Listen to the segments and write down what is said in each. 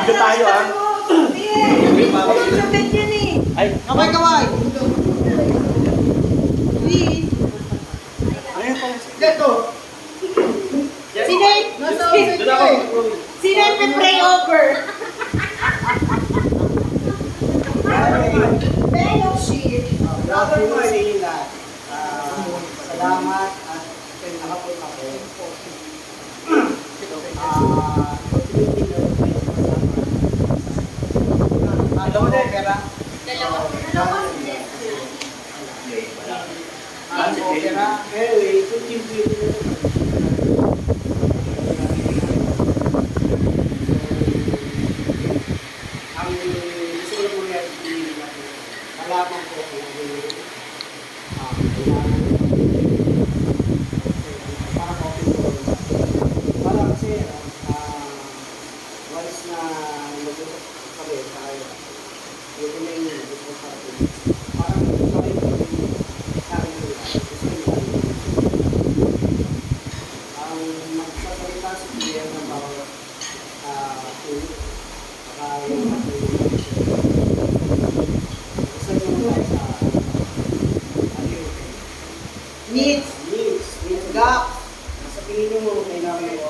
Naka-video tayo ha. Ay, Kaway! ayun pala. Dito! Doon ako. Sino yung pray over? Fellowship. Grabe mo sila. Salamat at nakapot ako. Dalawa din. Opera. Anyway, ang gusto ko lang muna malaman ko kung para kasi walis na nag-usap kami tayo yun na yung nag-usap natin parang kami sa akin ang magsasalita si Pierre ng bawat tool saka yung isa yung tayo sa needs gap sa tingin mo kailangan mo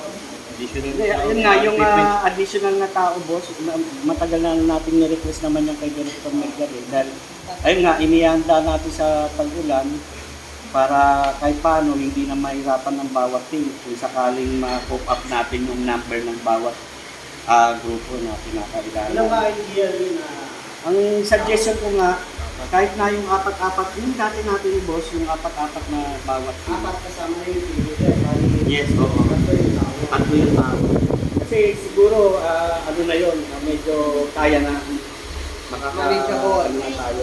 Ayun nga, yung additional na tao, boss, matagal na natin ni-request naman yung kay Director Mergari. Dahil, ayun nga, inihanda natin sa tag-ulan para kahit paano hindi na mahirapan ng bawat team kung sakaling ma-cope up natin yung number ng bawat grupo na pinakailangan. ilang ba idea rin na Ang suggestion ko nga, kahit na yung apat-apat, yung dati natin boss, yung apat-apat na bawat team. apat kasama na yung team Yes, oo. Tatlo yung tao. Kasi siguro, ano na yun, medyo kaya na Manage ako. ano na tayo.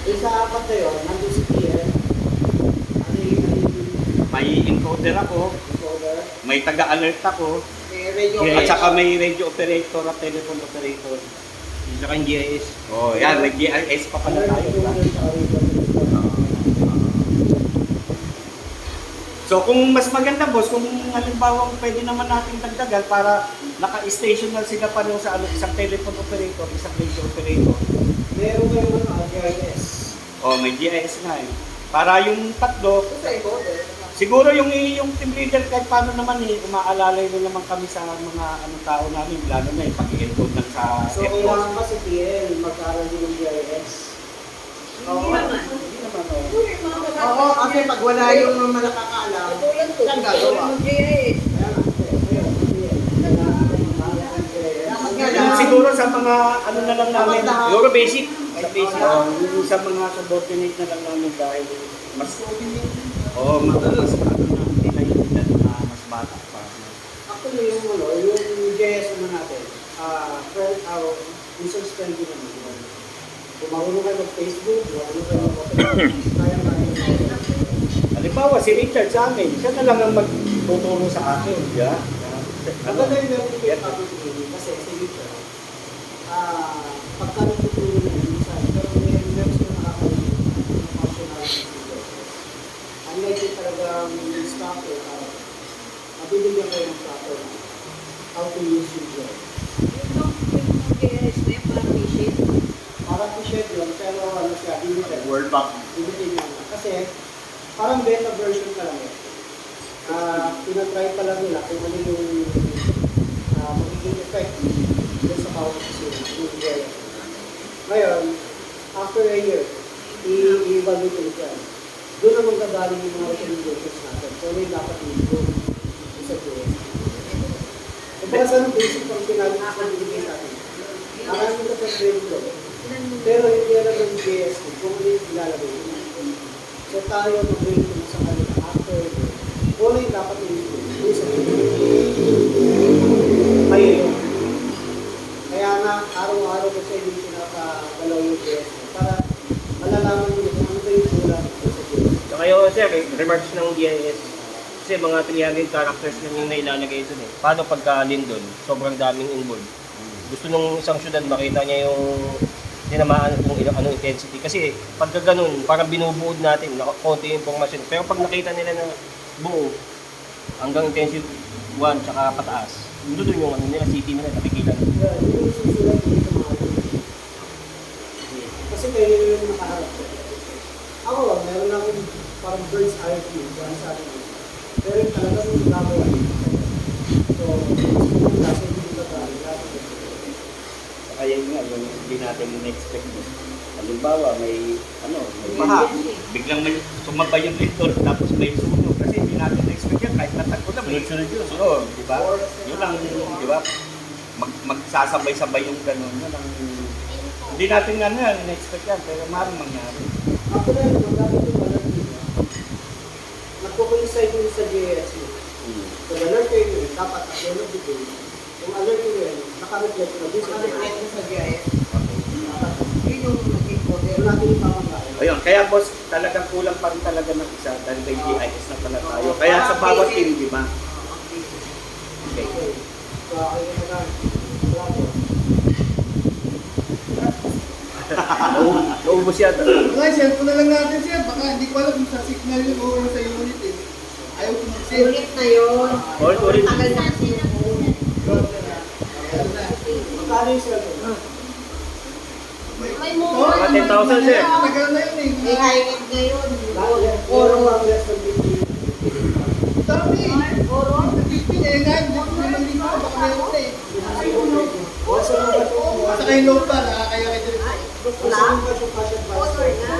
yung sa apat na yun nandun si Pierre ano yung May encoder ako, encoder may taga-alert ako, radio at saka may radio operator at telephone operator. Saka yung GIS. Oh, yan, may GIS pa pala tayo. Diba? So kung mas maganda boss, kung halimbawa pwede naman natin dagdagan para naka-stational sila pa rin sa isang telephone operator, isang radio operator. meron ba yung GIS Oh, may GIS na eh. Para yung tatlo, sa encoder siguro yung team leader kahit paano naman umaalalay rin naman kami sa mga tao namin, lalo na yung pag-i-encode lang sa so kailangan pa si Pierre mag-aaral din ng GIS Hindi naman. Hindi naman, oh. oo kasi pag wala yung mga nakakaalam saan gagawa dapat nga Yung siguro sa mga na lang namin, Siguro basic. sa basic, yung sa mga subordinate na lang namin dahil mas mas nila yung edad na mas bata pa. actually yung GIS naman natin research friendly naman kung marunong kayo mag-Facebook, marunong kayo mag-Facebook, kaya Halimbawa, si Richard sa amin, siya na lang ang magtuturo sa akin. Yeah. maganda yung meron ko yung public training kasi si Richard, pagka natutulong na yung isa, pero meron sila nakakalimutan ng functionality ng GIS. Unlike yung talagang instructor, mabibigyan kayo ng instructor how to use yung GIS. Parang t-shirt yun, pero ano siya, limited. Word back. Limited lang. Kasi, parang beta version pa lang eh. Pinatry pa lang nila kung ano yung magiging effect dun sa bawat kusina, yung GIS. Ngayon, after a year, i-evaluate ulit yan. Doon naman gagaling yung mga recommendations natin. So, may dapat i-improve sa GIS. Kumbaga sa nung basic functionality sa bibigay sa atin. Maraming ka sa trade ko. Pero hindi alam ng GIS kung ano yung ilalagay. So tayo mag-bring ko sa kanila after kung ano yung dapat i-improve sa mayroon. Kaya na araw-araw ko sa inyo pinapagalaw yung GIS para malalaman nyo kung ano ba yung kulang sa GIS. Saka yung sir, remarks ng GIS. Kasi mga 300 characters lang yung nailalagay dun eh. Paano pagka Lindon? Sobrang daming involved. Gusto nung isang syudad makita niya yung tinamaan kung anong intensity. Kasi pagka ganun, parang binubuod natin, konti yung informasyon. Pero pag nakita nila na buo, hanggang intensity 1 tsaka pataas, Doon yung ano nila, city nila, napigilan. Yeah, yun yung susulat dito mga kasi kayo yung nakaharap ko. Ako, meron akong parang bird's eye view dyan sa akin. Pero yung talagang nagawa. So, kasi hindi ka ba? Saka yun nga, yung hindi natin na-expect mo. Halimbawa, may baha. Biglang may sumabay yung lindol, tapos may sunog. Kasi hindi natin na-expect yan. Kahit natakbo na, may sunod yun. Sunod, di ba? Yun lang, di ba? Magsasabay-sabay yung gano'n. Yun ang hindi natin nga na-expect yan, pero maaaring mangyari. Ako na yun, magamit yung alert nila. Nagpo-coincide yun sa JS mo. So, alert kayo yun, dapat at the end of the day, yung alert nyo yun, nakareflect na din sa Nakareflect na sa GIS. Okay. Yun yung naging model. Pero natin yung pamanggain. Ayun, kaya boss, talagang kulang pa rin talaga ng isa dahil may GIS na pala tayo. Kaya sa bawat team, di ba? Okay. Okay. So, kayo na lang. Wala po. Naubos yata. Okay, cellphone na lang natin siya. Baka hindi ko alam kung sa signal yun o sa unit eh. Ayaw ko mag-save. Ulit na yun. Ulit. Tagal na kasi yung Magkano yung cellphone? May Oh, mo. Mga 10,000 sir. Tagal na yun eh. May high-end ngayon. Oro ang less than 50. Dami. Oro. 15 eh. Ngayon, hindi ko naman dito. Baka meron na eh. Wasa na ba ito? Basta kayo load pa. Kaya kayo dito. Wasa na ba ito cash advance? Motor na.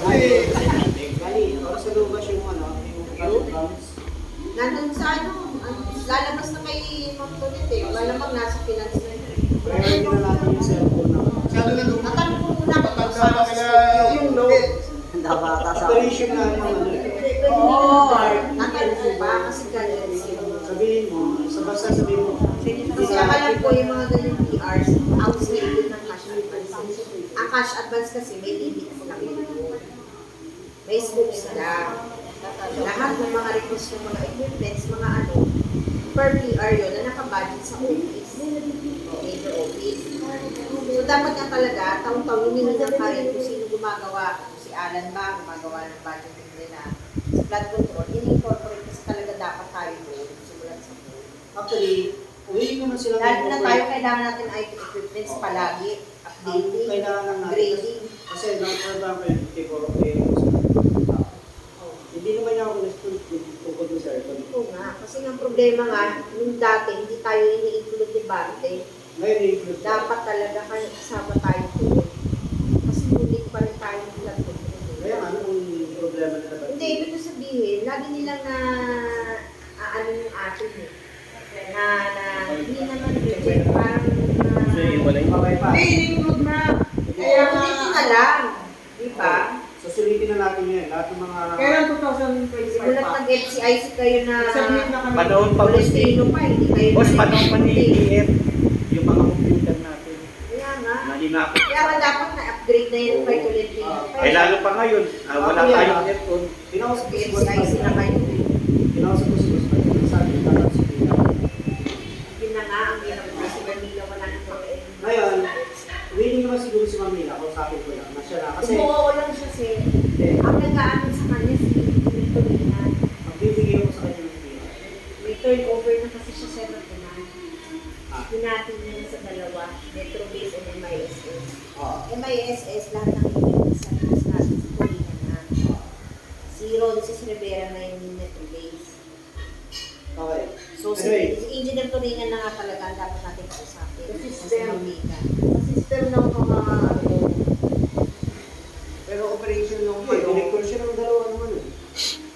Eh, Gali, para sa lugas yung ano, yung cash advance. Nandun sa ano, lalabas na kay Ma'am Tonet eh. Malamang nasa finance na yun. Priority na natin yung cellphone na. masyado na lumang. Natanong ko muna kung Pagka ba kaya Yung load. Operation na ano eh. Oo. Natanong ko pa kasi ganyan siya. Sabihin mo, basta sabihin mo. Kasi alam ko yung mga ganyan PRs, outdated ng cash advance. Ang cash advance kasi may limit lang yun. May scope sila. Lahat ng mga request ng mga equipments, mga ano, per PR yun na nakabudget sa office. Major office. So dapat nga talaga, taong-taong hinihingan ka rin kung sino gumagawa. Kung si Alan ba, gumagawa ng budgeting nila. Sa flood control, in-incorporate kasi talaga dapat tayo doon. Simulan sa pool. Actually, uwi naman sila. Lalo na tayo, kailangan natin IT equipments palagi, updating, Kailangan natin. grading. Kasi for example, hindi naman niya ako nagtutugod sa aircon. Oo nga, kasi ang problema nga, nung dati, hindi tayo ini-include ni Barte. Ngayon, i-include Dapat talaga kaya kasama tayo doon. Kasi ulit pa rin tayo ng flood control. Kaya ano kung problema nila ba? Hindi, ibig ko sabihin, lagi nilang na ano yung atin eh. Hindi naman reject, parang Kasi wala yung Okay pa. hindi, in-include na. Kaya ulitin na lang. Di ba? So, sulitin na natin yan. Lahat ng mga... Kailan 2025 Simulat pa? mag-FCIC kayo na Submit na kami. Panahon pa boss Volunteer pa, hindi kayo Boss, na- panahon pa ni EF, yung mga computer natin. Kaya nga. Nalinapit. Kaya nga dapat na-upgrade na yun kay Tolentino. Ay lalo pa ngayon, wala tayong aircon. Pinausap ko si Boss FCIC na kayo. Pinausap ko si Boss Mike. Sabi ko, dapat sulitin. Yun na nga, ang hirap na si Manila wala nang program. Ngayon, willing naman siguro si Mamila. Kausapin ko lang. Na siya na. Kasi, Umuo lang siya ang nag-aamin sa kanya si Tolentino. magbibigay ako sa kanya ng pila. May turnover na kasi siya sa Rotonan. Ah. Hinatin niya sa dalawa, Metro Base and MISS. Oo. MISS, lahat ng equipment sa natin sa Tolentino na. Si Ronces Rivera na yung Metro Base. Okay. So, Anyway. si Engineer Turingan na nga talaga ang dapat natin kausapin. Kasi Kasi STEM. Mamika. Sa system ng mga ano, pero operation ng Okay, director siya ng dalawa naman.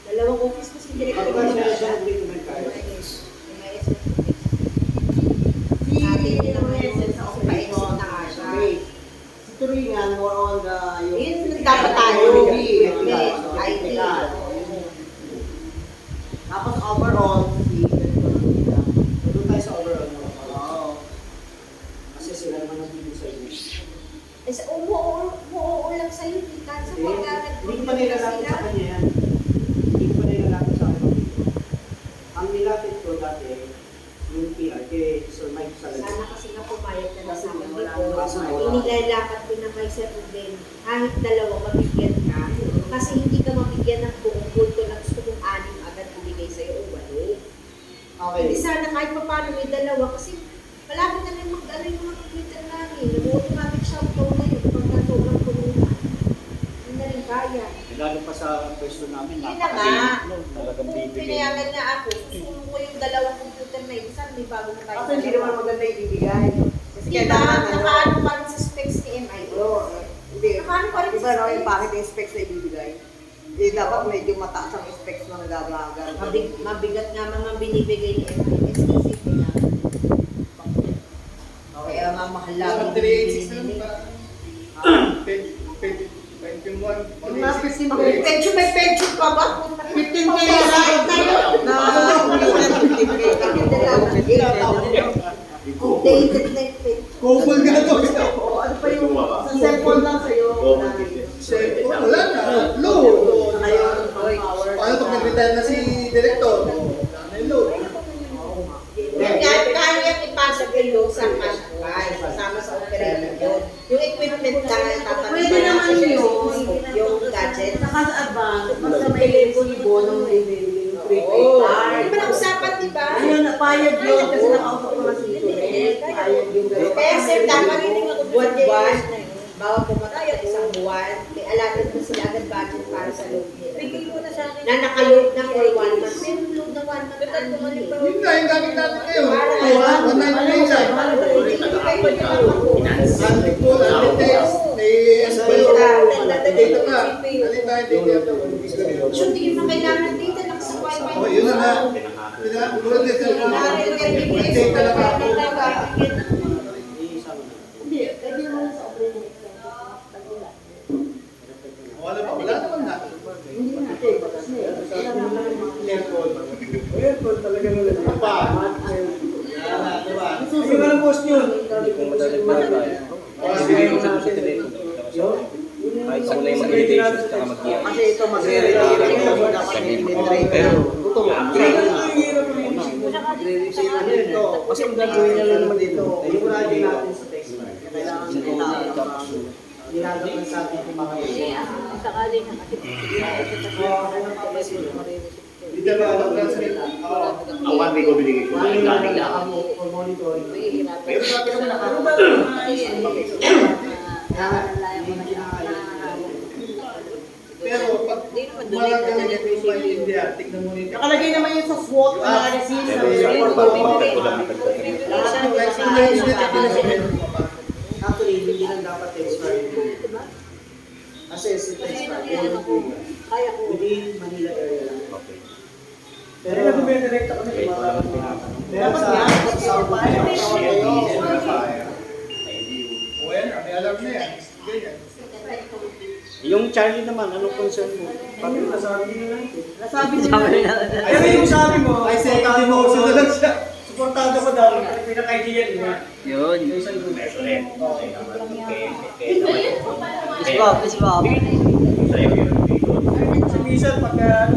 Dalawang office kasi director Pagka siya na siya ng document card. MIS. MIS si Natin din naman yung yung sa pa-exit na nga siya. si Turingan more on the Yun dapat tayo. IT. Tapos overall si Doon tayo sa overall mo. Oo. Kasi sila naman ang bibig sa inyo. Eh, umuo lang sa'yo. Kasi Hindi ko pa nilalapit sa kanya yan. Hindi ko pa nilalapit sa akin. Ang nilapit ko dati, yung PR, kay Sir Mike Salaga. Sana kasi nga pumayag ka na sa akin Wala dito. nang kasunod. Inilalapat ko na kay Sir Ruben. Kahit dalawa, mabigyan ka. Kasi hindi ka mabigyan ng buong bulto na gusto kong 6 agad ibigay sa'yo o 8. Okay. Hindi sana kahit pa paano may dalawa kasi malapit na rin mag-ano yung mga computer namin. Nag-automatic shutdown na yun pagka sobrang tumulan. Hindi na rin kaya. Lalo pa sa pwesto namin, Hindi na nga. napakaliit. Talagang Kung bibigay. pinayagan nga ako, susunod ko yung dalawang computer na yun, sana may bago na tayo. Kasi hindi naman maganda ibibigay. Kasi Diba? Nakaano pa rin sa specs ni MI. Hindi. Nakaano pa rin Iba sa no, yung specs. pangit yung specs na ibibigay. Eh, dapat medyo mataas ang specs ng gagagan. Mabigat nga mga binibigay ni MI. Kasi kailangan. Kaya nga mahal lang. Parang 386 lang pa. 21. Yung mga PC mo, Pension may pension pa ba? 15K na yun. Na, computer, 15K Updated na yung pension. Google ka na to. Ano pa yung sa cellphone lang sa'yo? Cellphone, wala na. Low. Ayun, power. Paano pag nag-retire na si Director? Wala na yung low. Kaya ipasok yung sa cash advance, kasama sa operator yun. Yung equipment na tatapos. Pwede naman yung gadget. Saka sa advance, basta may libo-libo ng may prepaid Oo. card. Hindi ba nausapan, di ba? Ayun, napayag yun kasi nakausap ko na si Turet. Payag yung Kaya sir, dapat hindi nga buwan-buwan. Bawat pumatay at isang buwan, may allotted mo sila agad budget para sa load nila. Bigay mo na sa akin. Na nakaload na for 1 month. Pero load na 1 month. Yun nga, yung gamit natin ngayon. Para 199 lang. Anti-call, anti-text, may data pa. Alin ba yung data? So, hindi mo kailangan ng data lang sa wifi. Oh, yun na nga. Tulad din sa data lang ako. Hindi, pwede naman sa operator. Wala pa, wala naman na. Hindi na, batas na eh. Aircon talaga nila. Pa. Diba? Sige nga ng post yun. Hindi ko madaling tayo. Bibigay ko sa telephone. Kahit ako na yung mag-meditation at mag-iyak. Kasi ito magre-repair ito, dapat i-repair. Pero, gutom. Re-repair ito. Kasi ang gagawin niya lang naman dito, iulagin natin sa text. Kailangan nila ginagawa sa atin yung mga ito. Hindi ka ba alam na sa Ang one week obligation na yung galing lang. For monitoring. Pero sabi naman Pero pag walang ka nila yung maintindihan, tignan mo nito. Nakalagay naman yun sa SWOT na receive sa Actually, hindi lang dapat expired. Kasi si expired, within Manila area lang. Pero nag-direct ako na dapat yan, sa O yan, may alam na yan. Ganyan. Yung Charlie naman, anong concern mo? Pati nasabi nyo lang. nasabi nila. Ayun yung sabi mo. Ay, second emotion na lang siya. Suportado ko daw. Pinaka-idea niya. Yun. Kasi minsan pagka,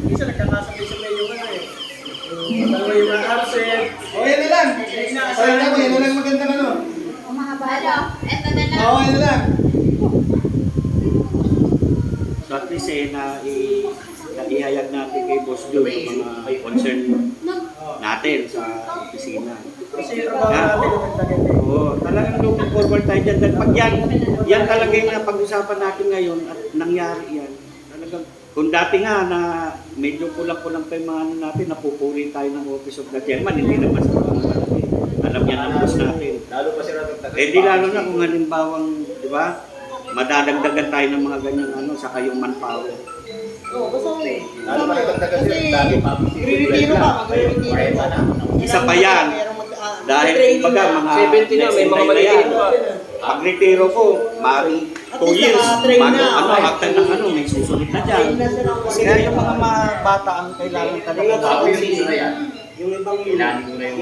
minsan nagkakasabay sa may yung ano eh. Dalawa yung absent. O yan na lang. Sayang ako, yan na lang magandang ano. Ito na lang. Oo, yan na lang. So at least ihayag natin kay Boss Joe yung mga concern natin sa opisina. Kasi yung trabaho natin yung nagtaganda. Oo, talagang looking forward tayo dyan. Dahil pag yan talaga yung napag-usapan natin ngayon at nangyari yan. Talagang, kung dati nga na medyo kulang-kulang pa yung mga ano natin, napupuri tayo ng Office of the Chairman, hindi naman sa mga malaki. Alam niya ng boss natin. Lalo pa sila nagtagal. Eh di lalo na kung halimbawang, di ba, madadagdagan tayo ng mga ganyang ano, saka yung manpower. Oo, basta Lalo pa nagtagal sila. Dati pa. Re-retiro ka, mag-retiro ka. Isa pa yan. Dahil kumbaga mga 70 na, may mga maliliit pa. Pag retiro ko, mari 2 years, ano, after ng ano, may susunod na dyan. Kaya yung mga bata ang kailangan talaga. Ako yung isa na yan. Yung ibang Ilani ko na yung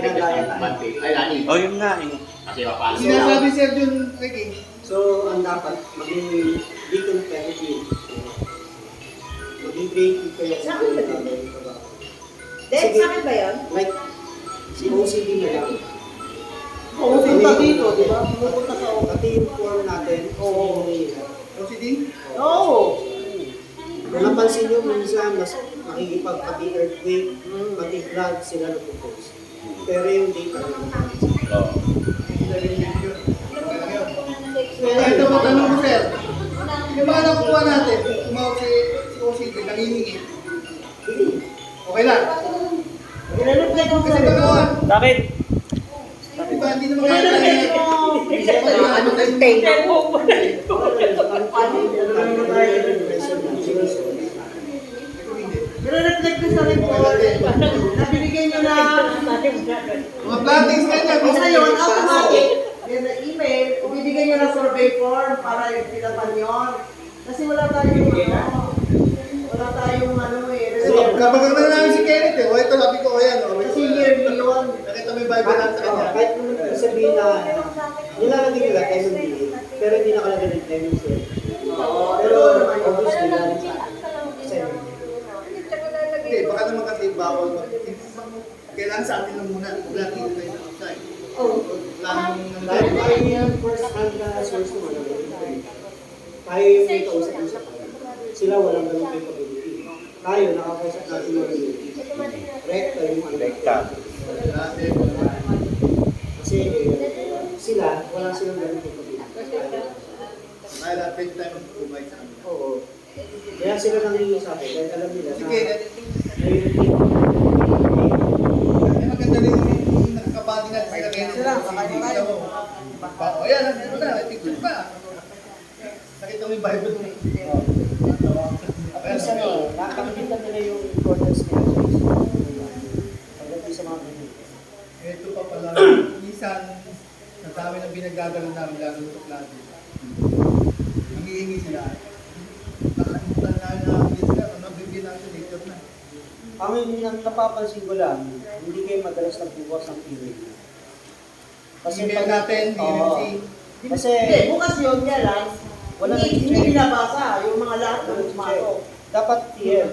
monthly. Ay, lani. O yun nga eh. Kasi mapalo. Sinasabi Sir Jun, Ricky. So, ang dapat, maging dito competitive. Maging creative kayo. Sa akin ba yun? Dahil sa akin ba yun? Like, si OCD na lang. Pupunta dito, di ba? Pupunta sa pati yung form natin. Oo. OCD? Oo. Kung napansin nyo, minsan mas magiging pati earthquake, pati flood, sila nagpo-post. Pero yung data Oo. Ito mo tanong ko, sir. Yung mga nakuha natin, tumawag si OCD, nangihingi. Okay lang. Kasi pagawa. Bakit? Diba, hindi naman kaya Ano contain? Nire-reflect sa report. Nabibigyan nyo na mga plantings kanya. Basta yun, automatic. Then the email, ibibigay nyo na survey form para ipilapan yun. Kasi wala tayong Kapag na namin si Kenneth o ito sabi ko, ayan o. Kasi yearly yun. Nakita mo yung Bible natin sa kanya. Kahit naman sabihin na nilalagay nila MMDA, pero hindi nakalagay ng MMDA. Pero obviously, galing sa atin. Hindi, baka naman kasi bawal. Kailangan sa atin lang muna. Wala tingin tayo sa outside. Dahil tayo yung first hand na source naman. Tayo yung may kausap-usap. Sila walang ganun capability. Tayo, nakakausap natin yung rekta yung Rekta. Kasi sila, wala silang ganun capability. Dahil at the time, bumay sa amin. Oo. Kaya sila nangingi sa akin, dahil alam nila na Sige, ngayon maganda rin yung nakakabati natin sa Kenneth. Sila, kakain tayo. O yan, ano na, picture pa. Nakita mo yung Bible mo. Kasi nakakakita nila yung importance nila. Pagdating sa mga ganito. Ito pa pala, minsan, sa dami ng binagdadala namin lalo sa klase. Nangihingi sila. Nakalimutan na sila, nabibigyan natin later na. Ang napapansin ko lang, hindi kayo madalas nagbukas ng email. Email natin, Oo. DMC. Kasi, bukas yun niya lang. wala Hindi binabasa yung mga lahat ng sumato. dapat TL.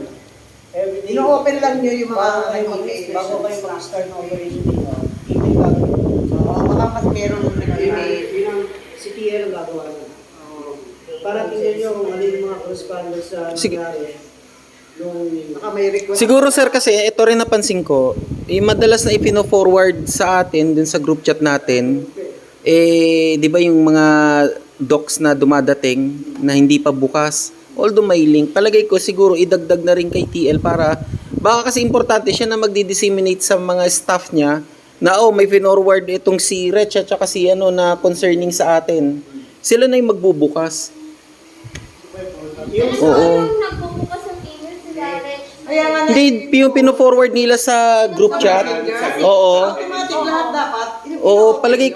Everything. Ino-open lang niyo yung mga Bago kayo mag-start ng operation nito, email gagawin. baka mas meron ng nag-email. Yun ang si TL ang gagawa niya. Para tingnan nyo kung ano yung mga correspondence sa Sige. nangyari. Nung Baka may request. Siguro sir kasi ito rin napansin ko, madalas na ipino-forward sa atin dun sa group chat natin, 'di ba yung mga docs na dumadating na hindi pa bukas, although may link, palagay ko siguro idagdag na rin kay TL para baka kasi importante siya na magdi-disseminate sa mga staff niya na may finorward itong si Rich at saka si na concerning sa atin. Sila na yung magbubukas. Oo. Nagbubukas ng email sila, Rex. Kaya nga na, Hindi, yung pino-forward nila sa group chat. Oo. automatic lahat dapat. Oo, palagay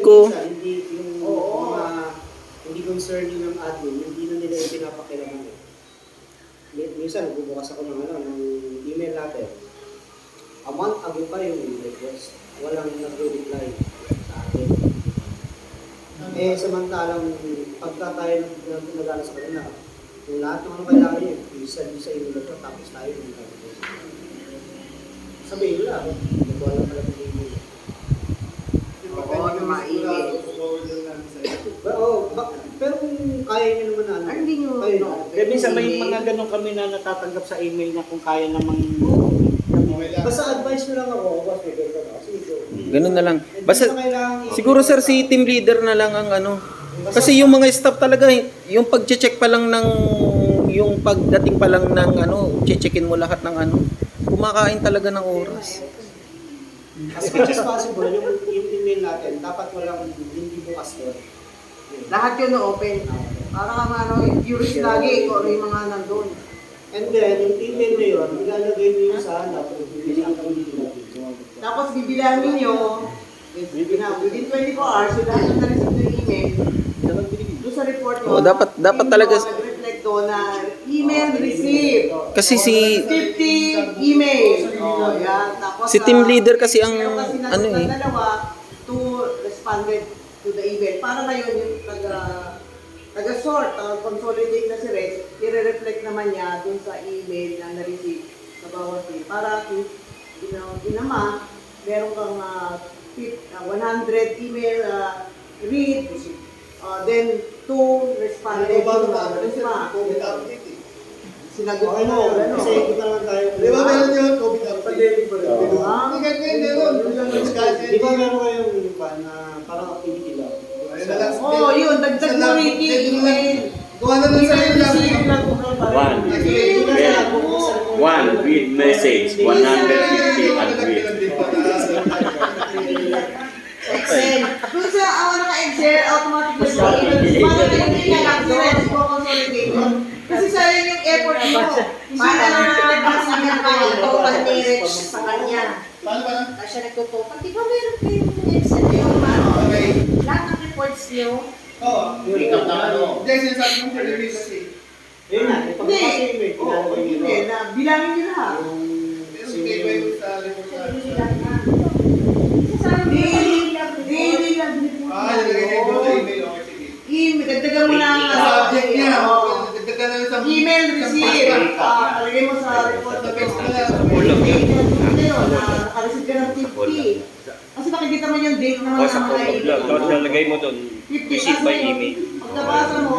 ko. Hindi yung mga hindi concerning ng admin, hindi na nila yung pinapakilaman eh. Minsan, nagbubukas ako ng email natin. A month ago pa yung request. Walang nag-reply sa akin. Samantalang pagka tayo nagana sa kanila, yung lahat ng kailangan nyo, isa email na to, tapos tayo yung sabihin nila, nagwala pala ng email. Oo, yung mga email. Pero kung kaya nyo naman na, Hindi nyo, Kaya minsan may mga ganun kami na natatanggap sa email na kung kaya namang... basta advice nyo lang ako, boss, may ganito na. Kasi ito. Ganun na lang. Basta Hindi na kailangan- siguro sir si team leader na lang ang kasi yung mga staff talaga yung pag-check pa lang ng yung pagdating pa lang ng che-checkin mo lahat ng kumakain talaga ng oras. As much as possible, yung email natin, dapat walang hindi bukas doon. lahat yun na-open. Para ka curious lagi kung ano yung mga nandun. And then, yung email na yun, ilalagay nyo yung sa hanap, bibigyan kami dito. Tapos bibilangin nyo, within 24 hours, yung lahat na receive ng email, doon sa report nyo, Oo, dapat talaga nag-reflect doon na email received. kasi si 50 email. Oh, yan. Tapos, si team leader kasi ang meron kasi dalawa, 2 responded to the email. Para ngayon yung taga-sort, consolidate na si Rex, i-reflect naman niya dun sa email na na-receive sa bawat team. Para dinama, meron kang 100 email read, then 2 responded to the response. sinagot Okay mo. na, Ano? kasi kita lang tayo. Di ba meron yun? COVID update. Pandemic pa rin. Ah. Hindi kahit ngayon meron. Di ba meron kayong na parang activity lang? Ayun na lang. Oo, yun. Dagdag mo, Ricky. Email. Gawa na lang sa Email iyo lang. receive lang. One. One with message, 150 agree. Excel. Doon sa naka-Excel, automatic na siya. Para na yung pinag-access ko consolidated. Kasi sayang yung effort mo. Para na basta niya kayo total ni Rich sa kanya. Paano ba? Tapos siya nagtutupan. Di ba meron kayong Excel yung Okay. lahat ng reports niyo? Oo. Pick up na ano. Hindi, sinasabi mo sa release kasi. Yun na, ito Hindi. kasi may Oo, hindi. Bilangin nyo lahat. Meron kayo ba yung sa report sa... Daily lang report. Nilagay niya yung sa email. Okay, sige. Email, dagdagan mo na ang Subject niya. Oo. Dagdagan na lang sa... Email receipt. Talagay mo sa report na page na lang. Ulam. Naka-receive ka ng 50. Kasi nakikita mo yung date naman O sa ng mga photograph, tapos email. nalagay mo doon, 50. receipt by email. Pagkabasa mo,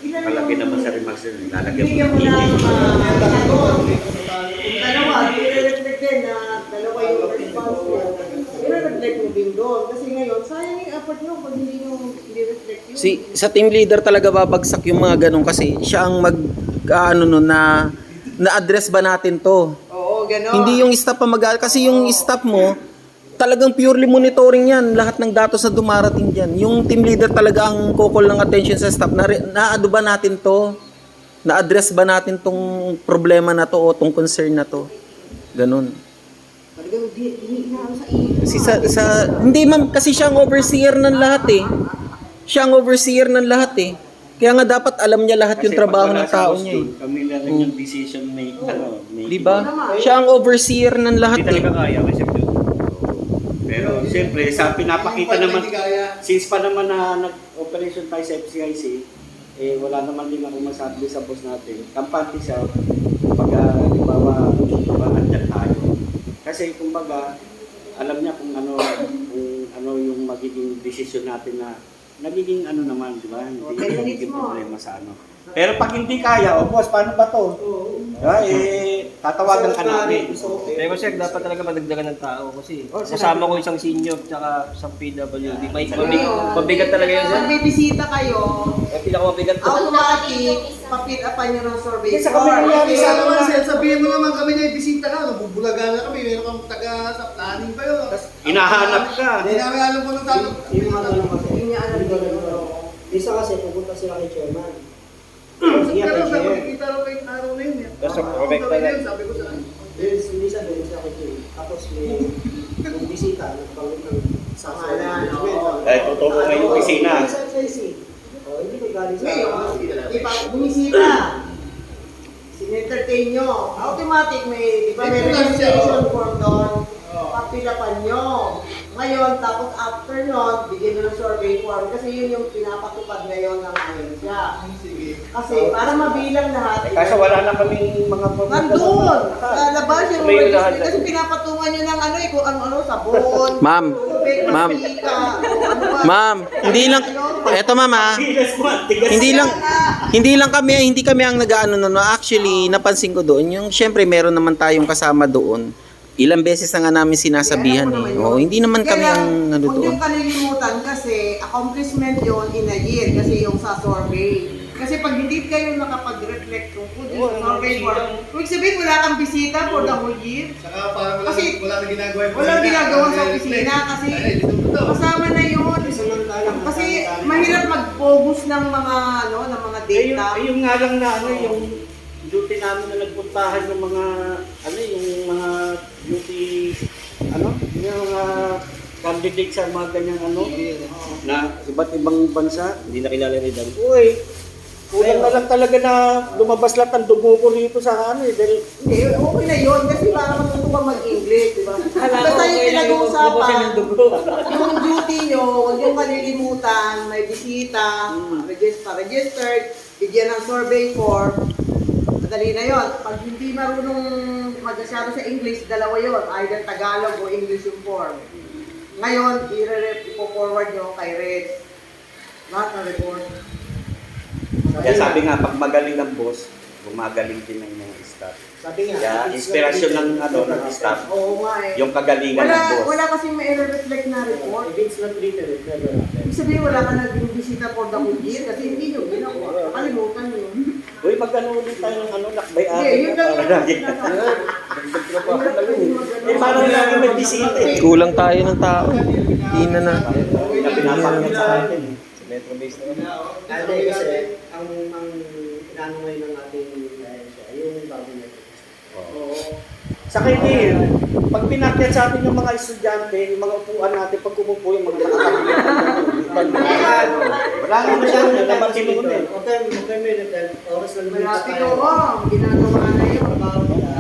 Malaki naman sa remarks yun. Lalagyan mo bigyan mo ng ng email. sagot. Kung dalawa, i-reflect din na dalawa yung response mo. I-reflect mo din doon. Kasi ngayon, sayang yung effort mo pag hindi mo i-reflect yun. Sa team leader talaga babagsak yung mga ganun kasi siya ang na-address ba natin to? Oo, gano'n. Hindi yung staff pa kasi yung staff mo talagang purely monitoring yan lahat ng datos na dumarating diyan. Yung team leader talaga ang kokol ng attention sa staff na ba natin to? Na-address ba natin tong problema na to o tong concern na to? Ganun. Talagang hindi na sa email. Kasi hindi ma'am, kasi siya ang overseer ng lahat eh. Siya ang overseer ng lahat eh. Kaya nga dapat alam niya lahat yung Kasi trabaho pag ng wala sa tao boss niya eh. doon, kami lang yung decision making. Di ba? Siya ang overseer ng lahat Hindi eh. talaga kaya kasi doon. Pero siyempre, sa pinapakita Yung naman, hindi kaya. since pa naman na nag-operation tayo sa FCIC, eh wala naman din ako masabi sa boss natin. Kampante siya, kumbaga, halimbawa, andyan tayo. Kasi kumbaga, alam niya kung ano yung magiging desisyon natin na nagiging naman, di ba? Hindi Okay, nagiging mo. problema sa Pero pag hindi kaya, boss, paano ba to? Diba? Tatawagan ka namin. Pero sir, dapat talaga madagdagan ng tao kasi kasama ko isang senior tsaka isang PWD. Mabigat talaga yun sir. Pag may bisita kayo, Ang pinakamabigat ko. automatic, papit-upan nyo ng survey Sa kami nangyari Isa sa naman sir, sabihin mo naman kami na ibisita ka, nabubulaga na kami, meron kang taga sa planning pa yun. Hinahanap ka. Hindi namin alam kung anong tanong. Yung mga tanong kasi, Hindi niya alam hindi ko din. alam. Isa kasi, pupunta sila kay chairman. Sige, Pero kay sabi, chair. kita raw kayo araw na yun. Basta correct na lang. Sabi ko sa kanya. Hindi sa doon siya kay chair. Tapos may bisita, nagpanggit ng Pangalan, Dahil totoo nga yung opisina. Hindi ko galing sa... Ngayon, bumisita. Sin-entertain nyo. Automatic may, di ba, may registration form doon. Papilapan nyo. Ngayon, tapos after nun, bigyan nyo ng survey form kasi yun yung pinapatupad ngayon ng ahensya. Sige. Kasi para mabilang lahat, Kaso wala na kaming mga nandun! Sa labas yung May registry. lahat. Kasi pinapatungan nyo ng kung ano, sabon, Ma'am, tubig, ma'am. mantika, ano ba. Ma'am, hindi lang eto ma'am ah. Hindi kami ang nag-aano no. Actually, napansin ko doon yung syempre meron naman tayong kasama doon. Ilang beses na nga namin sinasabihan eh. Oh, hindi naman kami ang ano Huwag doon. yung kalilimutan kasi accomplishment yon in a year kasi yung sa survey. Kasi pag hindi kayo nakapag-reflect tungkol sa survey form, huwag sabihin wala kang bisita for the whole year. Saka parang Kasi wala na ginagawa yung walang opisina. ginagawa sa opisina kasi Ay, dito to. kasama na yun. Kasi mahirap mag-focus ng mga ng mga data. Yung nga lang na yung duty namin na nagpuntahan yung mga yung mga duty yung mga candidates sa mga ganyang na iba't ibang bansa. Hindi na kilala ni Dan. Uy, kulang na lang talaga na lumabas lahat ang dugo ko rito sa dahil Hindi, okay na yun kasi para matuto ka mag-English, di ba? Basta yung pinag-uusapan, yung duty nyo, huwag yung kalilimutan, may bisita, registered, bigyan ng survey form, madali na yun. Pag hindi marunong masyado sa English, dalawa yun, either Tagalog o English yung form. Ngayon, ipo-forward nyo kay Red. Lahat ng report. kaya sabi nga pag magaling ang boss, gumagaling din ng mga staff. Sabi nga, Kaya it's inspirasyon not ng written, ng staff, Oo nga eh. yung kagalingan ng boss. Wala kasi may reflect na report. If it's not written, it never happens. Ibig sabihin wala ka naging bisita for the whole year kasi hindi nyo ginawa. Kalimutan nyo. Uy, magkano ulit tayo ng lakbay Hindi, araw. yun lang yung Eh, parang lagi may bisita eh. Kulang tayo ng tao. Hindi na natin. Na pinapakyan sa atin eh. Metro base na yun. Kasi ang inaano ngayon ng ating yung bagong method. Oo. Sa kayo, pag pinakyat sa atin ng mga estudyante, yung mga upuan natin, pag umupo yung mga nakakabilit. Wala nga masyadong nalaman sinuot eh. Okay, minute, oras na lumita Malapit tayo. oo, ginagawa na yun. Wala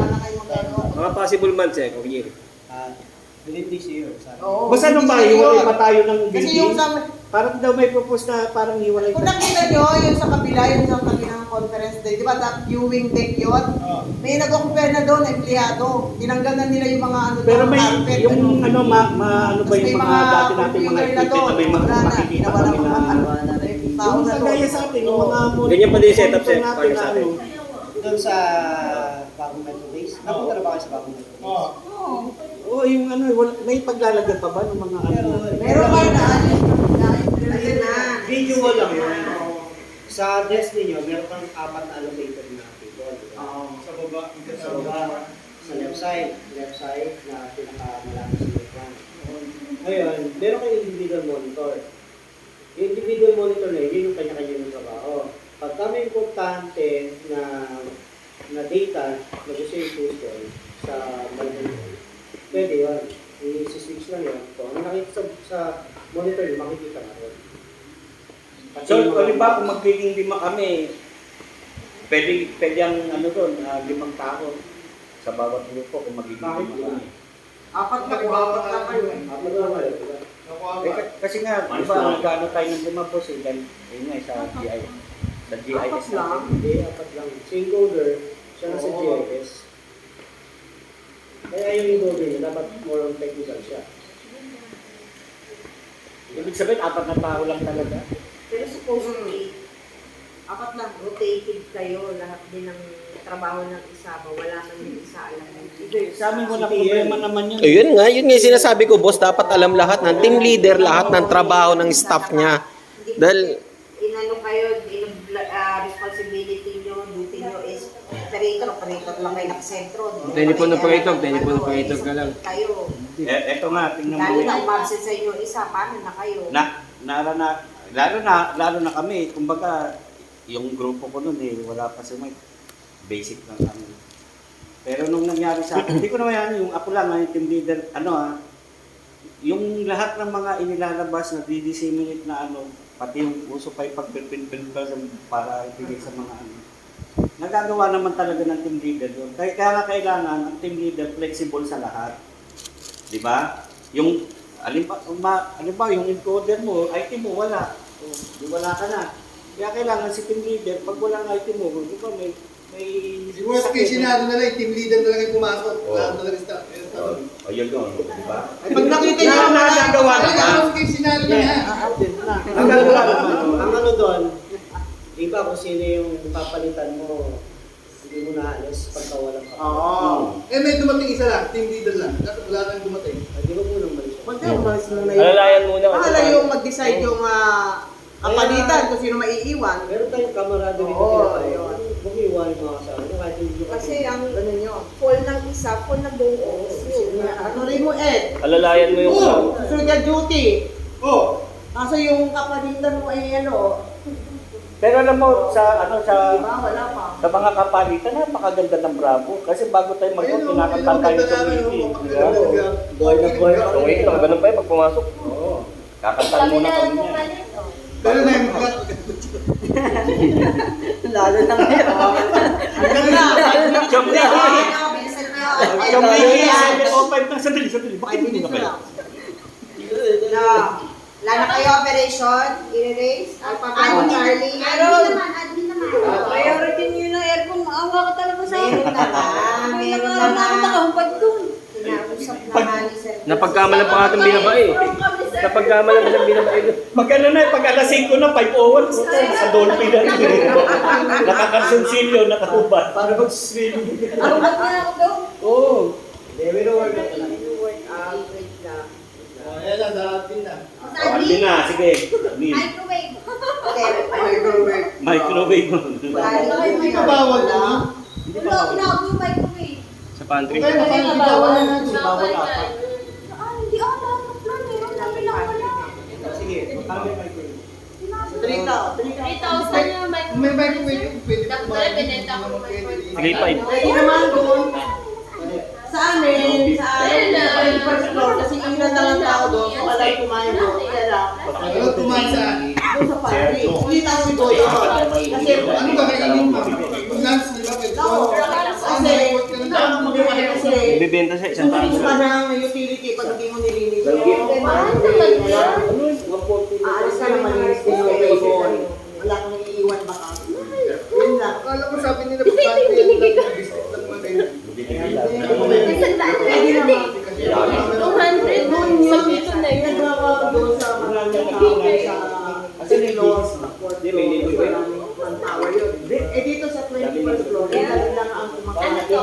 na kayo magagawa. Mga possible months eh, kung year. Within this year, sabi. Oo, Basta nung ba, hindi hiwalay yun. pa tayo ng Kasi building. yung sa, Parang daw may propose na parang hiwalay kung pa. nakita nyo, yung sa kabila, yung sa tabi ng conference day, di ba, that viewing deck yun? May nag-compare na doon, empleyado. Tinanggal na nila yung mga ano Pero doon, may, carpet, yung ano. ano, ano ba Tapos yung may mga dati natin mga computer na equipment doon. na may Wala na, makikita ginawa kami ng na mga ano. tao Yung na doon. kagaya sa atin, yung mga Ganyan pa din yung setup, sir, natin para na sa atin. ano. Doon sa bagong method base. Napunta na ba kayo sa bagong method base? Oo, yung ano, may paglalagyan pa ba ng mga ano? Meron pa na, ayun na. Video lang yun. Sa desk ninyo, meron kang 4 na allocated na people. Sa baba, sa left side na pinakamalaki sa electron. Ngayon, meron kayong individual monitor. Yung individual monitor na yun yung kanya-kanya ng trabaho. Pagka may importante na data na gusto yung pusto sa monitor, pwede yun. I-switch lang yun. So, ang nakikita sa monitor, makikita na rin. So, halimbawa kung magiging 5 kami, pwede ang ano doon, 5 tao sa bawat grupo kung magiging 5 kami. Apat na kayo. Apat na kayo, diba? Kasi nga, di ba, nag-ano tayo ng 5 boss eh, dahil yun nga, sa GI. Sa GIS Apat lang. natin. Hindi, 4 lang. Si encoder, siya na sa GIS. Kaya yung encoder niya, dapat more on technical siya. Ibig sabihin, 4 na tao lang talaga. Pero supposedly, apat lang, rotated kayo, lahat din ng trabaho ng isa, wala man yung isa alam mo. Hindi, sa amin wala problema naman yun. Ayun nga, yun nga yung sinasabi ko, boss, dapat alam lahat ng team leader, lahat ng trabaho ng staff niya. Dahil, Inano kayo, responsibility nyo, duty nyo is operator lang kayo nakasentro. Telephone operator ka lang. Kayo. Eto nga, tingnan mo Lalo yun. na umabsent sa inyo isa, paano na kayo? Lalo na kami, kumbaga, yung grupo ko nun eh, wala pa si Mike. Basic lang kami. Pero nung nangyari sa akin, hindi ko naman yan, yung ako lang, yung team leader, yung lahat ng mga inilalabas na di-disseminate na pati yung uso pa yung pagpipin-pin para ibigay sa mga nagagawa naman talaga ng team leader yun. Kaya nga kailangan ang team leader flexible sa lahat. Di ba? Yung, alimbawa, yung encoder mo, IT mo, wala. O, di wala ka na. Kaya kailangan si team leader, pag wala ng IT mo, di ba, may Si worst case scenario na lang, yung team leader na lang yung pumasok. Wala na talaga staff. Ayun yun, di ba? Pag nakita nyo Kaya nagagawa Talaga, naman. worst case scenario na yan. Nagagawa naman. Ang ano doon, di ba kung sino yung papalitan mo, hindi mo naalis pagka walang kapatid. Oo. Eh, may dumating isa lang, team leader lang. Wala nang dumating. Di ba mo naman siya? Huwag kayo umalis na yun. Alalayan muna. Bahala yung mag-decide yung kapalitan kung sino maiiwan. Meron tayong camaraderie na Oo, pinapay. yun. Huwag iwan yung mga kasama nyo kahit hindi nyo Kasi ang Ano nyo? fall ng isa, fall ng buong office yun. Ano rin mo, Ed? Alalayan mo yung Oo, susunod ka duty. Oh! Kaso yung kapalitan mo ay Pero alam mo, sa diba? Wala pa. sa mga kapalitan, napakaganda ng Bravo. Kasi bago tayo mag-vote, kinakanta tayo sa committee. Di ba? buhay na buhay So, wait lang, ganun pa yun pag pumasok. Oo. Kakanta Kami muna na kami lang niya. pumalit, oh. Pero na yung mga... Lalo na ngayon. Hanggang na. Chomli! Bilisan nyo. Chomli! Open na. Sandali. Bakit hindi na kayo? Lalo kayo operation, i-erase, Alpha Charlie. Admin naman. Priority niyo na aircon, maawa ka talaga sa akin. Meron naman. Meron Wala na ako naman. nakahumpad dun. Kinausap na nga ni Sir. Napagkamalan pa nga itong binaba eh. From kami, sir. Kapag malamig ang binabay doon. Pag ano na, pag alas 5 na, 5:01, sa Dolphin na. Nakakarsunsilyo, nakahubad. Para mag-swimming. Ako ba na ako daw? Oo. Wait na. Ayan na, darating na. Hindi na, sige. Neil. Microwave. Microwave. Microwave mo. Hindi ka bawal na. Wala ako na ako yung microwave. Sa pantry. Okay, nakaligawan na natin. Bawal apat. Hindi ako nakakap lang. Meron kami lang wala. Sige, magkano yung microwave? 3,000. 3,000 yung Kung may microwave, pwede ka Dapat binenta ko yung pwede. microwave. Sige, 5. Pwede naman doon. Sa amin, sa first floor, kasi ilan na lang tao doon, so alam kumain doon, kaya lang, Ano kumain sa akin? doon sa pantry. Hindi tayo ito yun. Kasi, Ano ba kainin mo? Kung lunch, di ba? Pwede. no, kasi, kasi, Ibibenta sa isang Hindi tao. pa ng utility pag hindi mo nilinis. Mahal naman yan. Aalis ka na malinis din yung table. Wala kang iiwan baka. Yun lang. Akala ko sabi nila, pagkakit yan lang, biscuit lang naman kayo. Isang daan na Pwede yun naman. eh. 200. Sa dito na yun. Nagkakaroon doon sa maraming tao sa Sinilos. Manpower yun. Eh dito sa 21st floor, dahil lang ang Ano kumakain. to?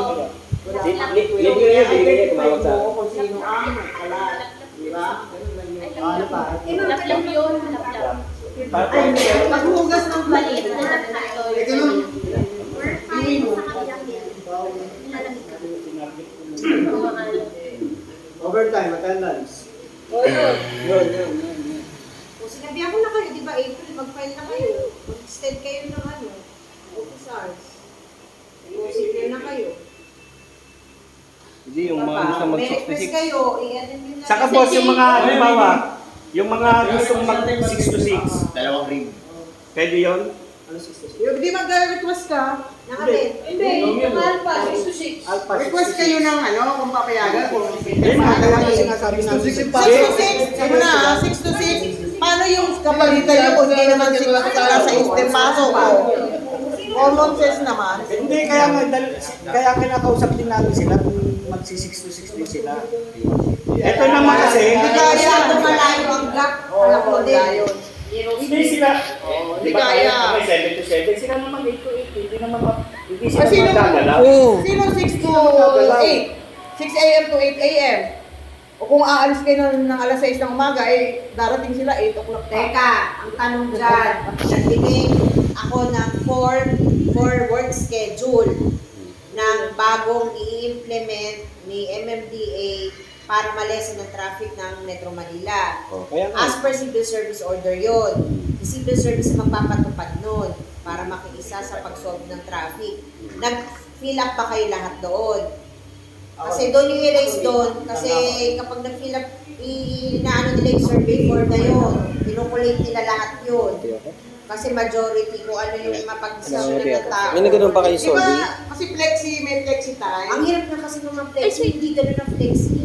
Wala kang identify mo kung sino ang nagkalat. Di ba? Ganun lang yun. Ano ba? Laplap yun. Laplap. Ay, maghugas ng Maliit plato. na laplap to. Eh, ganun. Iwi mo. Overtime, attendance. Kung sinabi ako na kayo, di ba April, mag-file na kayo. Mag-extend kayo ng officers. Sige na kayo. Hindi, yung mga gusto May request mag-66. kayo, i-attend nyo na. Saka boss, yung mga, halimbawa, yung mga gustong mag 6 to 6. Dalawang ring. Pwede yun? Di mag-request ka? Nakabit. Hindi, mahal pa, 6 to 6. Request kayo ng ano, kung papayagan. Kung Hindi, mahal lang sinasabi namin. 6 to 6. Sabi na, 6 to 6. Paano yung kapag kayo kung hindi naman 6 to 6 sa system pasok ko? Common sense naman. Hindi, kaya nga, kaya kinakausap din namin sila kung magsi 6 to 6 din sila. Ito naman kasi, Hindi kaya masyado malayo ang gap. Alam ko din. Hindi sila. Hindi kaya. May 7 to 7. Sila naman 8 to 8. Hindi naman hindi sila Sino? magdadala. Sino 6 to 8? 6 a.m. to 8 a.m. O kung aalis kayo ng alas 6 ng umaga, eh, darating sila 8 o'clock pa. Teka, ang tanong dyan, nagbigay ako ng 4 work schedule ng bagong i-implement ni MMDA para malesen ang traffic ng Metro Manila. kaya nga. As per Civil Service Order yon, si Civil Service ang magpapatupad nun para makiisa sa pag-solve ng traffic. Nag-fill up pa kayo lahat doon. Kasi doon yung i-raise doon. Kasi kapag nag-fill up, inaano nila yung survey form na yun. Kinukulate nila lahat yun. Kasi majority kung ano yung mapag-desisyon ng tao. May nagano'n pa kayo, Di Solvi? ba, kasi may flexi time. Ang hirap na kasi ng mga flexi, hindi ganun ang flexi.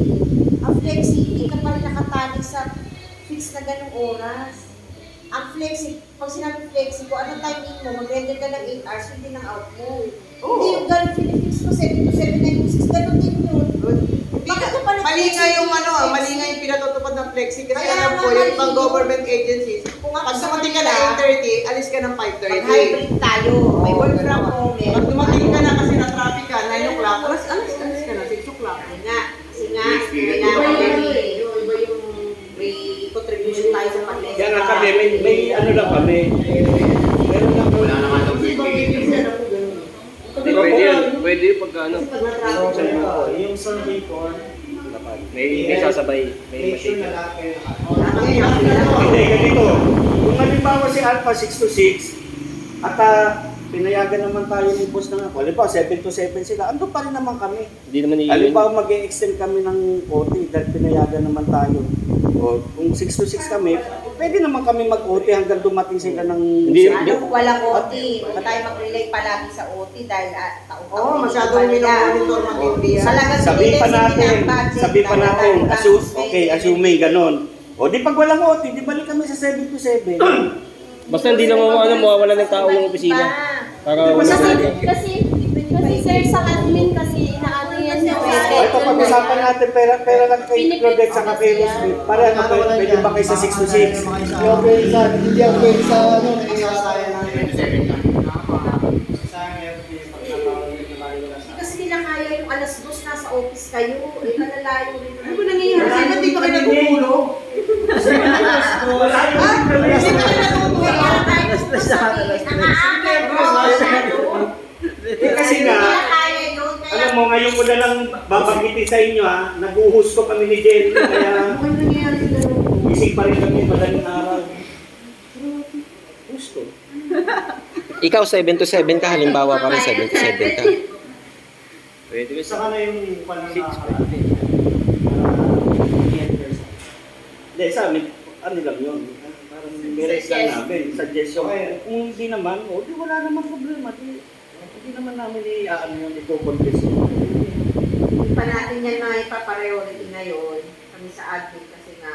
Ang flexi, hindi ka pa rin nakatali sa fix na ganung oras. Ang flexi, pag sinabi flexi, kung anong timing mo, mag-render ka ng 8 hours, hindi ng out mo. Hindi yung ganun, pinifix mo 7 to 7, 9 to 6, ganun din yun. Bakit ka pa Mali nga yung nag-flexi? mali nga yung pinatutupad ng flexi kasi Kaya alam nga, ko yung mali ibang yun. government agencies, Kung nga pag sa dumating ka kanila, na 8:30, alis ka ng 5:30. Mag-hybrid tayo. May work from home. Pag dumating ka na kasi na traffic ka, 9 o'clock, alis ka na, 6 o'clock. Kasi nga, kailangan may contribution tayo sa pag-lesson. Kaya nga kami, may ano lang kami. Meron lang wala naman daw. Pwede yun. Pwede yun pagka ano. Yung survey form, May sasabay. May make sure machine. na lahat kayo Hindi, ganito. Kung halimbawa si Alpha 6 to 6, at pinayagan naman tayo ni boss na nga. Halimbawa 7 to 7 sila, ando pa rin naman kami. Hindi naman iyon. Halimbawa mag-e-extend kami ng OT dahil pinayagan naman tayo. O kung 6 to 6 kami, pwede naman kami mag-OT hanggang dumating sila ng... Hindi. Walang OT. Huwag tayo mag-relay palagi sa OT dahil taong-taong Oo, masyadong minamonitor matindi yan. Talagang Sabi pa natin, assuming assuming ganon. O di pag walang OT, di balik kami sa 7 to 7. Basta hindi lang mawawala ng tao ng opisina. Para wala Kasi sir, sa admin kasi inaano yan na Ito pag-usapan natin pera lang kay Claudette sa kay Smith. Para ano, pwede ba kayo sa 6 to 6? Hindi ako pwede sa, hindi ako pwede sa, ano, Kasi nila kaya yung alas 2 nasa office kayo. Eh, malalayo rin. Ano ba nangyayari? Ba't di pa kayo natutulog? Wala yung Hindi pa kayo natutulog? Kaya tayo kasi nga, kaya yun. alam mo, ngayon ko na lang babanggitin sa inyo ha, naguhus ko kami ni Jen, kaya Ano nangyayari sa loob? gising pa rin kami madaling araw. Gusto. Ikaw 7 to 7 ka, halimbawa pa rin 7 to 7 ka. Pwede ba sa Saka na yung palang 6? Pwede. Hindi, sa amin, ano lang yun. Parang meres lang namin, suggestion. Kung hindi naman, di wala naman problema. Hindi naman namin ano yun, ito-contest. Hindi pa natin yan mga ipapriority ngayon. Kami sa admin kasi nga.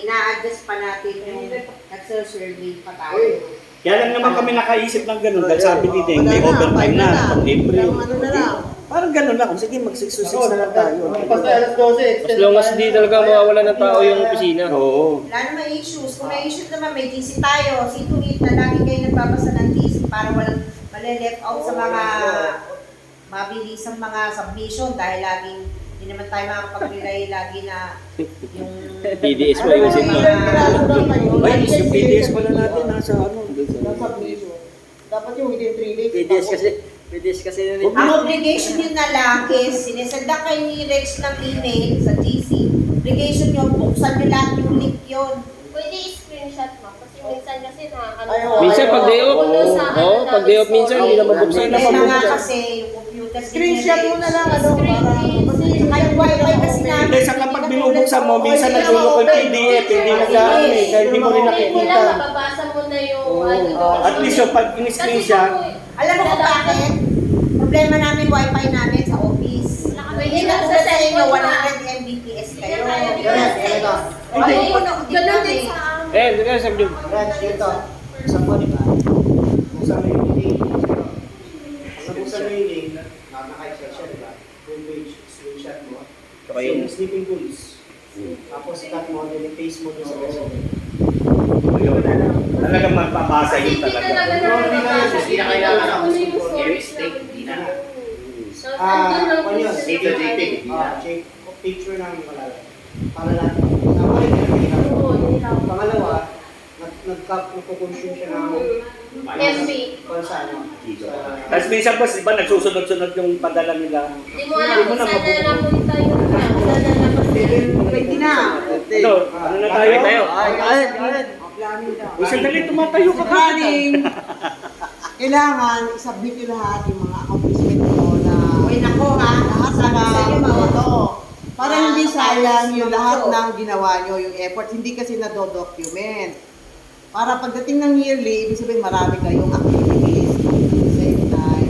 Na-adjust pa natin yung nagsasurvey pa tayo. Kaya lang naman kami nakaisip ng ganun, dahil sabi ni Deng, may overtime na, pag April. Ano na lang? Parang ganun lang, sige mag-6 na lang tayo. Basta alas 12. As long as di talaga mawawala ng tao yung opisina. Oo. Wala naman issues. Kung may issues naman, may GC tayo. See to it na lagi kayo nagbabasa ng GC para walang mali-left out sa mga mabilisang mga submission dahil laging hindi naman tayo makapag-relay lagi na yung PDS mo ano yung yung isip mo. mga- Ay, yung PDS pala natin nasa ano. Nasa video. Dapat yung within 3 days. PDS kasi Ang obligation nyo na lang is, sinesenda kayo ni Rex ng email sa GC. Obligation nyo, buksan nyo lahat yung link yun. Pwede i-screenshot mo. Kasi minsan kasi na, ano, Minsan pag day off, oo, pag day off minsan hindi na mabuksan na Kaya nga mabuksan. kasi, yung computer Screenshot mo na lang, ano, para... Kaya yung wifi kasi namin. Hindi, sa kapag binubuksan mo, minsan nagulok yung PDF, hindi nag-ano eh, kaya hindi mo rin Hindi mo lang, nakikita. mababasa mo na yung ano doon. At least yung pag in-screenshot, Alam mo kung bakit? Problema namin wifi namin sa office. Hindi na kung sa inyo 100 Mbps kayo. Hindi. Ganun din sa Eh, hindi ka sabi yung Branch dito. Sa po, di ba? Kung saan yung link. Kung saan yung link, naka-excel siya, di ba? Homepage, screenshot mo. Saka yung- Yung sleeping tools. Tapos cut mo, then paste mo doon sa resume. yun. Talagang magpapasa yun talaga. Hindi na kailangan ako. Ano yun? Check picture ng malalaki. Para lahat. Pangalawa, nagko-consume siya ng MB. kung saan. Tapos minsan po, di ba, nagsusunod-sunod yung padala nila. Hindi mo alam kung saan na napunta yung saan na napunta. Pwede na. Ano na tayo? Planning daw. Uy, sandali, tumatayo ka pa. Planning. Kailangan i-submit nyo lahat yung mga accomplishment mo na Uy, nako ha. lahat Sabi na sa inyo, totoo. Para hindi sayang yung lahat ng ginawa nyo, yung effort, hindi kasi na-document. Para pagdating ng yearly, ibig sabihin marami kayong activities at the same time.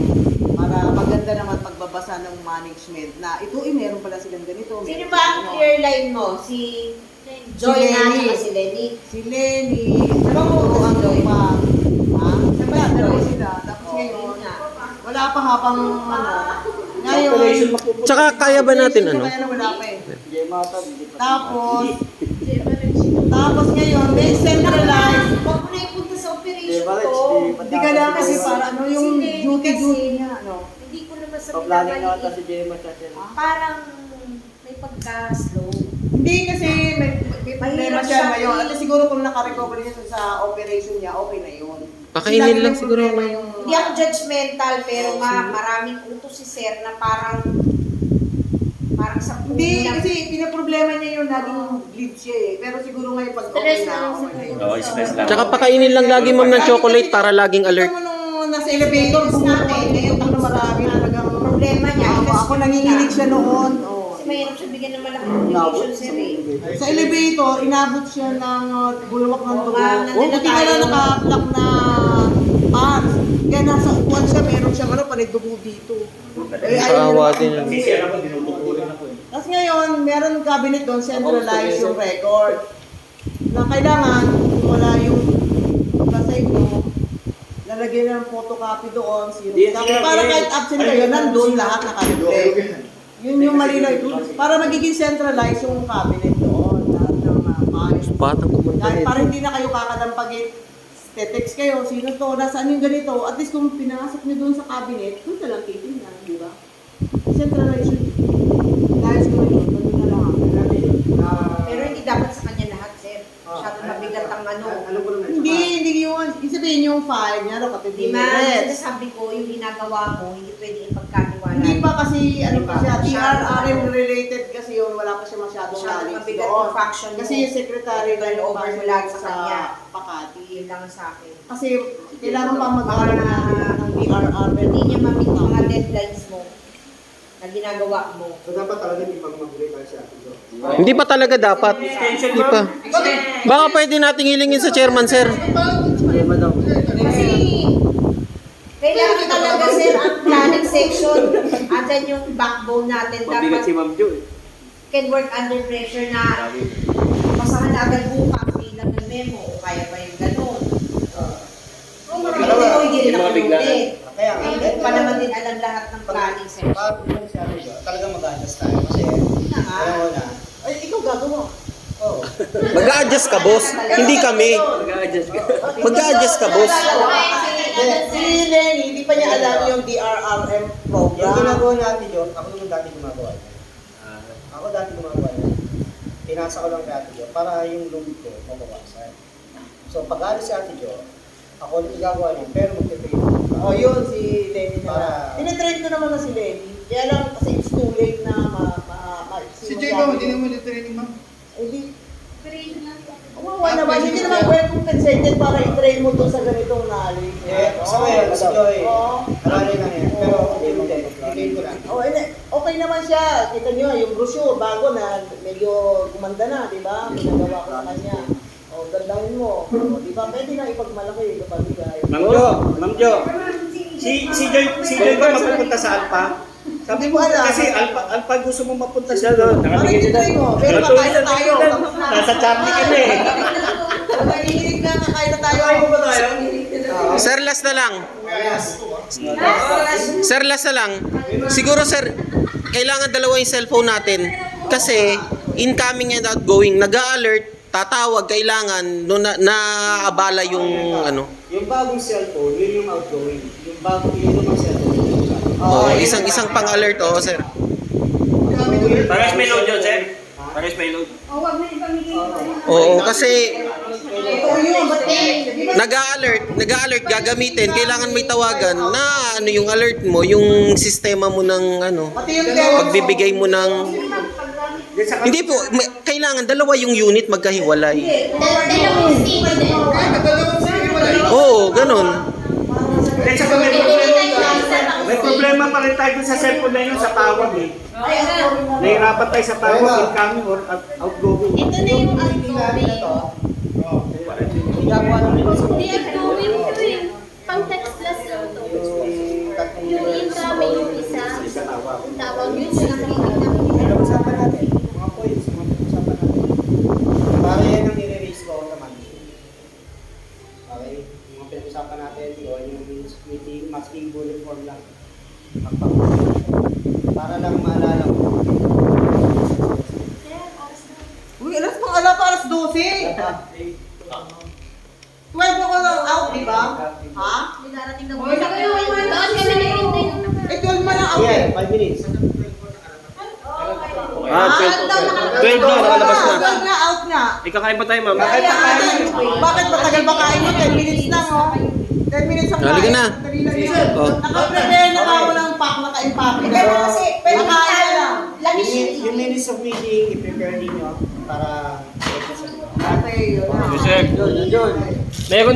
Para maganda naman pagbabasa ng management na ito meron pala silang ganito. Sino meron ba ang silang clear line mo? Si Joy Si na Lenny. at si Lenny. Si Lenny, turuan ko pa. Ha? Wala, dalawa sila. Tapos ngayon, wala pa habang ano. Operation Ngayon, mapupunta. Tsaka kaya ba natin ano? kaya na wala pa eh. Tapos ngayon, may centralized. Huwag mo na ipunta sa operation ko. Hindi ka lang kasi para ano yung duty niya, ano. Hindi ko naman sabihin parang may pagka-slow. Hindi kasi may problema Mahirap siya siya ngayon. eh. At siguro kung nakarecover niya sa operation niya, okay na yun. Pakainin lang Lagi may siguro. problema yung... Hindi ako judgmental, pero maraming utos si Sir na parang sa Hindi, kasi pinaproblema niya yung laging bleed siya eh. Pero siguro ngayon pag okay na, okay na yun. Oo, stress lang. Tsaka pakainin lang lagi ma'am ng chocolate para laging alert. Kita mo nung nasa elevator, natin, ngayon na marami talagang problema niya. Ako nanginginig siya noon. Oh. Kasi mahirap siya bigyan ng malaking obligation, Sir eh. Sa elevator, inabot siya ng bulwak ng dugo. ma'am, nandun na Buti ka na tayo. naka-block na pants. Kaya nasa upuan siya, meron siyang ano, dugo dito. Eh, ayun Kaawa yung- din yun. Kasi siya naman, dinutukurin ako eh. Tapos ngayon, meron cabinet doon, centralized yung record. Na kailangan, kung wala yung pagka-save mo, lalagyan ng photocopy doon, zero copy. Para kahit absent kayo, nandun lahat nakalagay. Yun yung malinaw. Para magiging centralized yung cabinet doon. Lahat ng maayos. Batang kumanta Dahil nito. para hindi na kayo kakadampagin, text kayo, sino to, nasaan yung ganito. At least kung pinasok nyo doon sa cabinet, doon na lang titingnan, di ba? Centralized yun. Dahil siguro yun, doon na lang. Pero hindi dapat sa kanya lahat, sir. Masyadong mabigat ang ano. Hindi yun. Ibig sabihin yung file niya, kapatid Di ni ba, Red. sinasabi ko, yung ginagawa mo, hindi pwede ipagkatiwala. Hindi pa kasi, ano pa siya, Masyado, DRRM related kasi yun, wala pa siya masyadong Masyadong knowledge mabigat doon. yung faction mo. Kasi yung secretary na Turn yung over mo pasok lahat sa sa kanya. Pakati. Yun lang sa akin. Kasi kailangan pa mag-aaral ng DRRM. Hindi niya ma-meet yung mga deadlines mo na ginagawa mo. So dapat talaga hindi pang mag-reply si Ate Jo. Hindi pa talaga dapat. Hindi pa. Baka pwede nating hilingin sa chairman, sir. Kasi kailangan talaga, sir, ang planning section. Andyan yung backbone natin. Mabigat si Dapat Ma'am Jo eh. can work under pressure na basahan na agad bukas bilang ng memo o kaya pa yung gano'n. Kasi hindi rin ako nuli. Kaya nga, Hindi pa naman din alam lahat ng planning section. Pag si Ate Jo, talaga mag-adjust tayo kasi una, Ay, ikaw gagawa. oo. Mag-a-adjust ka, boss. Hindi kami. Mag-a-adjust ka. Mag-a-adjust ka, boss. Si Lenny, hindi pa niya alam yung DRRM Yung program. ginagawa natin yun, ako naman dati gumagawa yun. Ako dati gumagawa yun. Pinasa ko lang kay Ate Jo para yung load ko mabawasan. So pag alis si Ate Jo, ako ulit gagawa niya, pero magte-train ko. Oh, yun, si Lenny na. Para- Tinitrain ko naman na si Lenny. Kaya lang kasi it's too late na Si Jay ba, hindi naman yung training, ma'am. Hindi. Umawa naman, hindi naman well compensated para i-train mo doon sa ganitong knowledge. Sa ngayon, si Joy, Oo. aralin lang yan. Pero hindi, i-train ko lang. Oh, okay naman siya. Kita niyo yung brochure bago na medyo gumanda na, di ba? Pinagawa ko sa kanya. Oh, gandangin mo. Oh, di ba? Pwede na ipagmalaki kapag bigay. Ma'am Jo, si Joy ba mapupunta sa Alpha? Sabi mo, kasi Alpha gusto mo mapunta siya doon. Ano i-train mo? Pero kakain na tayo. Nasa Charlie kami eh. Nanginginig na kakain na tayo. Ay, ba tayo? Sir, last na lang. Sir, last na lang. Siguro, sir, kailangan dalawa yung cellphone natin. Kasi, incoming and outgoing, nag-a-alert, tatawag, kailangan, no, na-abala yung, ano. Yung bagong cellphone, yun yung outgoing. Yung bagong, yun yung cellphone. Isang pang-alert, sir. Pares may load yun, sir. Pares may load. O, wag na ipamigay ko. Oo, kasi Ito yun, ba't nag-a-alert, gagamitin, kailangan may tawagan na ano yung alert mo, yung sistema mo ng ano, pati yung demo. pagbibigay mo ng... Hindi po, kailangan dalawa yung unit magkahiwalay. Oo, ganun. Kaya saka may problema pa rin tayo sa cellphone na yun sa tawag eh. Nahirapan tayo sa tawag, incoming or outgoing. Ito na yung outgoing. Ginagawa lang nila sa Hindi outgoing ito eh. Pang textless lang to. Yung incoming yung isa. Yung tawag yun sa nakikita. Pero usapan natin, mga points, mga usapan natin. Para yan ang nire-raise ko automatically. Okay? Yung mga pinag-usapan natin, yun, yung meeting, masking bullet form lang. Para lang maalala ko. Uy, alas pang ala pa, alas 12. 12 ako lang out, di ba? Ha? Darating na O, ito kayo, Doon kami nahintay. Eh, 12 man lang out. Yeah, 5 minutes. Ah, 12 na, nakalabas na. 12 na, out na. Ikakain pa tayo, ma'am. Bakit matagal ba kain mo? 10 minutes lang, oh. 10 minutes ang Halika na. Dali lang yun. Oh. Naka-prepare na ako ng pack, naka-impake na. Pero kasi, pwede Nakain na lang. Yung minutes of meeting, i-prepare ninyo para Okay, yun na. Sir, Yun. meron